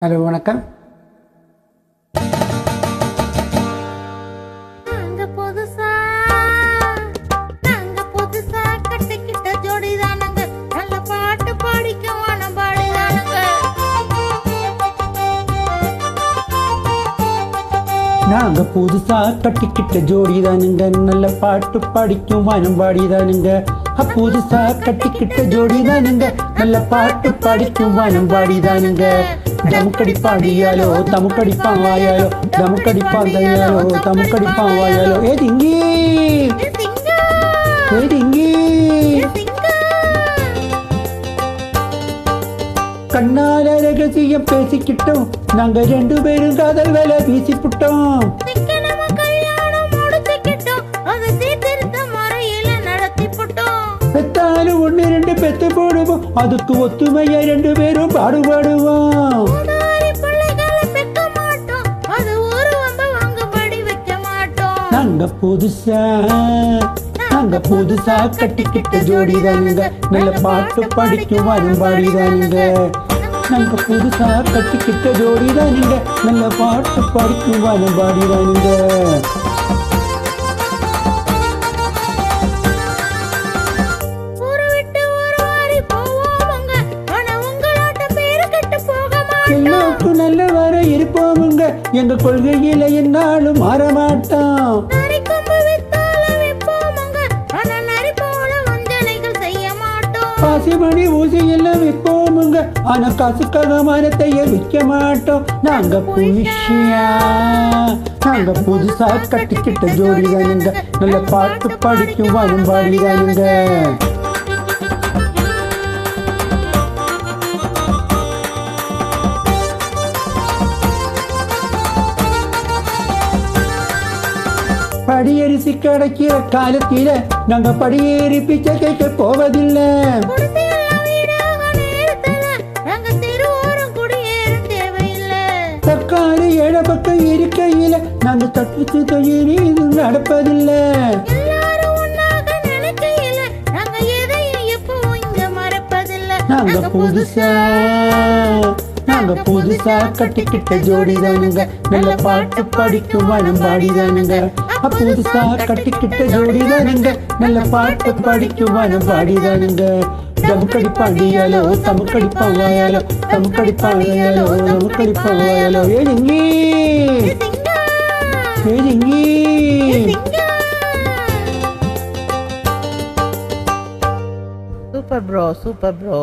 Hello வணக்கம். நாங்க புதுசா கட்டிக்கிட்ட ஜோடிதானுங்க, நல்ல பாட்டு பாடிக்கும் வானம் பாடிதானுங்க. புதுசா கட்டிக்கிட்ட ஜோடிதானுங்க, நல்ல பாட்டு பாடிக்கும் வானம் பாடிதானுங்க. தமுக்கடி பாடியாலோ தமுக்கடிப்பான் வாயாலோ, தமுக்கடிப்பான் கையாலோ தமுக்கடிப்பான் வாயாலோ. ஏதிங்கி ஏதிங்கி கண்ணால ரகசியம் பேசிக்கிட்டோம், நாங்க ரெண்டு பேரும் காதல் வேலை வீசிப்புட்டோம். பெத்தாலும் ஒண்ணு ரெண்டு பெத்து போடுவோம், அதுக்கு ஒத்துமையா ரெண்டு பேரும் பாடுபாடுவோம். நாங்க புதுசா கட்டிக்கிட்ட ஜோடிதானுங்க, நல்ல பாட்டு படிக்கும் வானம் பாடிதானுங்க. நாங்க புதுசா கட்டிக்கிட்ட ஜோடிதானுங்க, நல்ல பாட்டு படிக்கும் வானம் பாடிதானுங்க. எல்லாருக்கும் நல்ல வர இருப்போமுங்க, எங்க கொள்கையில என்னாலும் மாறமாட்டோம். பாசிமணி ஊசி எல்லாம் விற்போமுங்க, ஆனா காசுக்காக மரத்தையே விற்க மாட்டோம். நாங்க புதுசா கட்டிக்கிட்ட ஜோடிதானுங்க, நல்ல பாட்டு படிக்கும் வானம் பாடிதானுங்க. படியரிசி கிடைக்கிற காலத்தில நாங்க படியேறி பிச்சை கேட்க போவதில்லை. தக்காளி ஏழை பக்கம் இருக்கையில நாங்க தட்டு தொழில் நடப்பதில்லை. நாங்க புதுசா கட்டிக்கிட்ட ஜோடிதானுங்க, நல்ல பாட்டு படிக்கும் வானம் பாடிதானுங்க. புதுசா கட்டிக்கிட்ட ஜோடிதானுங்க, நல்ல பாட்டு படிக்கும் வானம் பாடிதானுங்க. தமுக்கடிப்பான் அடியாலோ தமுக்கடிப்பான் வாயாலோ, தமுக்கடிப்பான் வாயாலோ தமுக்கடிப்பான் வாயாலோ. ஏதிங்கி ஏதிங்கி சூப்பர் ப்ரோ.